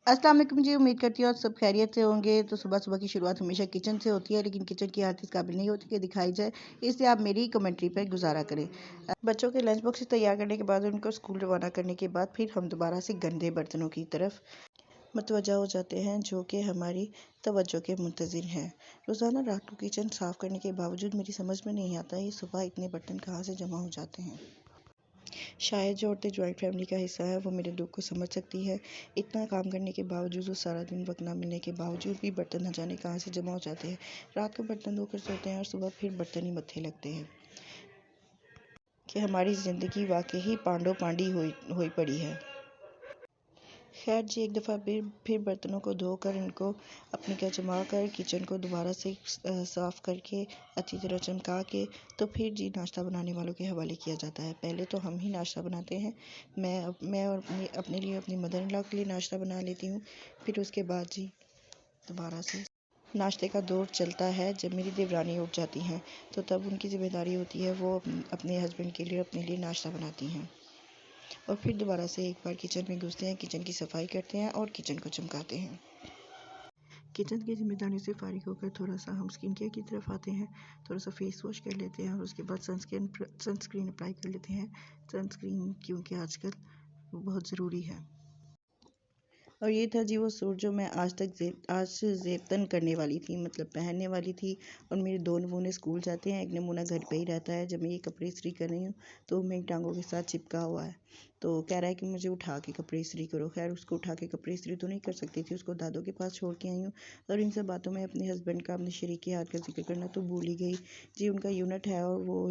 अस्सलाम वालेकुम जी। उम्मीद करती हूँ आप सब खैरियत से होंगे। तो सुबह सुबह की शुरुआत हमेशा किचन से होती है, लेकिन किचन की हालत इस काबिल नहीं होती कि दिखाई जाए, इसलिए आप मेरी कमेंट्री पर गुजारा करें। बच्चों के लंच बॉक्स तैयार करने के बाद उनको स्कूल रवाना करने के बाद फिर हम दोबारा से गंदे बर्तनों की तरफ मतवजा हो जाते हैं, जो कि हमारी तवज्जो के मुंतज़िर हैं। रोज़ाना रात को किचन साफ़ करने के बावजूद मेरी समझ में नहीं आता ये सुबह इतने बर्तन कहाँ से जमा हो जाते हैं। शायद जो औरतें जॉइंट फैमिली का हिस्सा है वो मेरे दुख को समझ सकती है। इतना काम करने के बावजूद और सारा दिन वक्त ना मिलने के बावजूद भी बर्तन न जाने कहाँ से जमा हो जाते हैं। रात को बर्तन धोकर सोते हैं और सुबह फिर बर्तन ही मत्थे लगते हैं कि हमारी ज़िंदगी वाकई ही पांडो पांडी हुई पड़ी है। खैर जी, एक दफ़ा फिर बर्तनों को धोकर इनको अपनी क्या जमा कर किचन को दोबारा से साफ़ करके अच्छी तरह चमका के तो फिर जी नाश्ता बनाने वालों के हवाले किया जाता है। पहले तो हम ही नाश्ता बनाते हैं। मैं और अपने लिए अपनी मदर इन लॉ के लिए नाश्ता बना लेती हूँ। फिर उसके बाद जी दोबारा से नाश्ते का दौर चलता है। जब मेरी देवरानी उठ जाती हैं तो तब उनकी ज़िम्मेदारी होती है वो अपने हस्बैंड के लिए अपने लिए नाश्ता बनाती हैं और फिर दोबारा से एक बार किचन में घुसते हैं, किचन की सफाई करते हैं और किचन को चमकाते हैं। किचन की जिम्मेदारी से फारिग होकर थोड़ा सा हम स्किन केयर की तरफ आते हैं। थोड़ा सा फेस वॉश कर लेते हैं और उसके बाद सनस्क्रीन अप्लाई कर लेते हैं। सनस्क्रीन क्योंकि आजकल बहुत ज़रूरी है। और ये था जी वो सूट जो मैं आज ज़ेबतन करने वाली थी, मतलब पहनने वाली थी। और मेरे दो नमूने स्कूल जाते हैं, एक नमूना घर पे ही रहता है। जब मैं ये कपड़े इस्त्री कर रही हूँ तो मेरी टांगों के साथ चिपका हुआ है, तो कह रहा है कि मुझे उठा के कपड़े इस्त्री करो। खैर उसको उठा के कपड़े इस्त्री तो नहीं कर सकती थी, उसको दादों के पास छोड़ के आई हूँ। और इन सब बातों में अपने हस्बैंड का, अपने शरीक की हाथ का जिक्र करना तो भूल ही गई जी। उनका यूनिट है और वो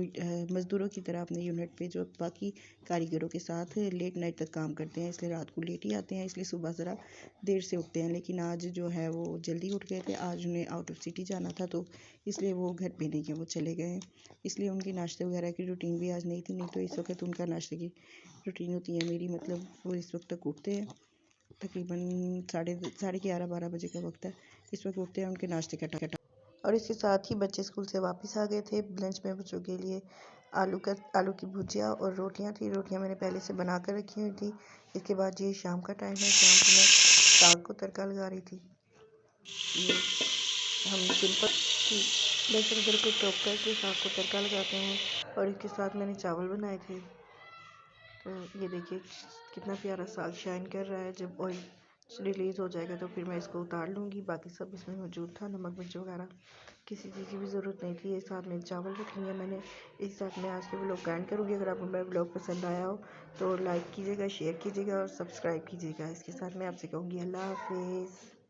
मज़दूरों की तरह अपने यूनिट पे जो बाकी कारीगरों के साथ लेट नाइट तक काम करते हैं, इसलिए रात को लेट ही आते हैं, इसलिए सुबह ज़रा देर से उठते हैं। लेकिन आज जो है वो जल्दी उठ गए थे। आज उन्हें आउट ऑफ सिटी जाना था तो इसलिए वो घर पे नहीं है, वो चले गए हैं। इसलिए उनकी नाश्ते वगैरह की रूटीन भी आज नहीं थी, नहीं तो इस वक्त उनका नाश्ते की रूटीन होती है मेरी, मतलब वो इस वक्त तक उठते हैं। तकरीबन साढ़े 11-12 बजे का वक्त है, इस वक्त उठते हैं उनके नाश्ते का टाइम। और इसके साथ ही बच्चे स्कूल से वापस आ गए थे। लंच में बच्चों के लिए आलू की भुजिया और रोटियां थी। रोटियां मैंने पहले से बना कर रखी हुई थी। इसके बाद ये शाम का टाइम है, शाम को मैं साग को तड़का लगा रही थी। ये हम सिंपल लहसुन अदरक को चॉप करके साग को तड़का लगाते हैं। और इसके साथ मैंने चावल बनाए थे। तो ये देखिए कितना प्यारा साग शाइन कर रहा है। जब ऑयल रिलीज़ हो जाएगा तो फिर मैं इसको उतार लूँगी। बाकी सब इसमें मौजूद था, नमक मिर्च वगैरह किसी चीज़ की भी ज़रूरत नहीं थी। ये साथ में चावल रख लिए मैंने। इस साथ मैं आज के व्लॉग का एंड करूँगी। अगर आपको मेरा व्लॉग पसंद आया हो तो लाइक कीजिएगा, शेयर कीजिएगा और सब्सक्राइब कीजिएगा। इसके साथ मैं आपसे कहूँगी अल्लाह हाफिज़।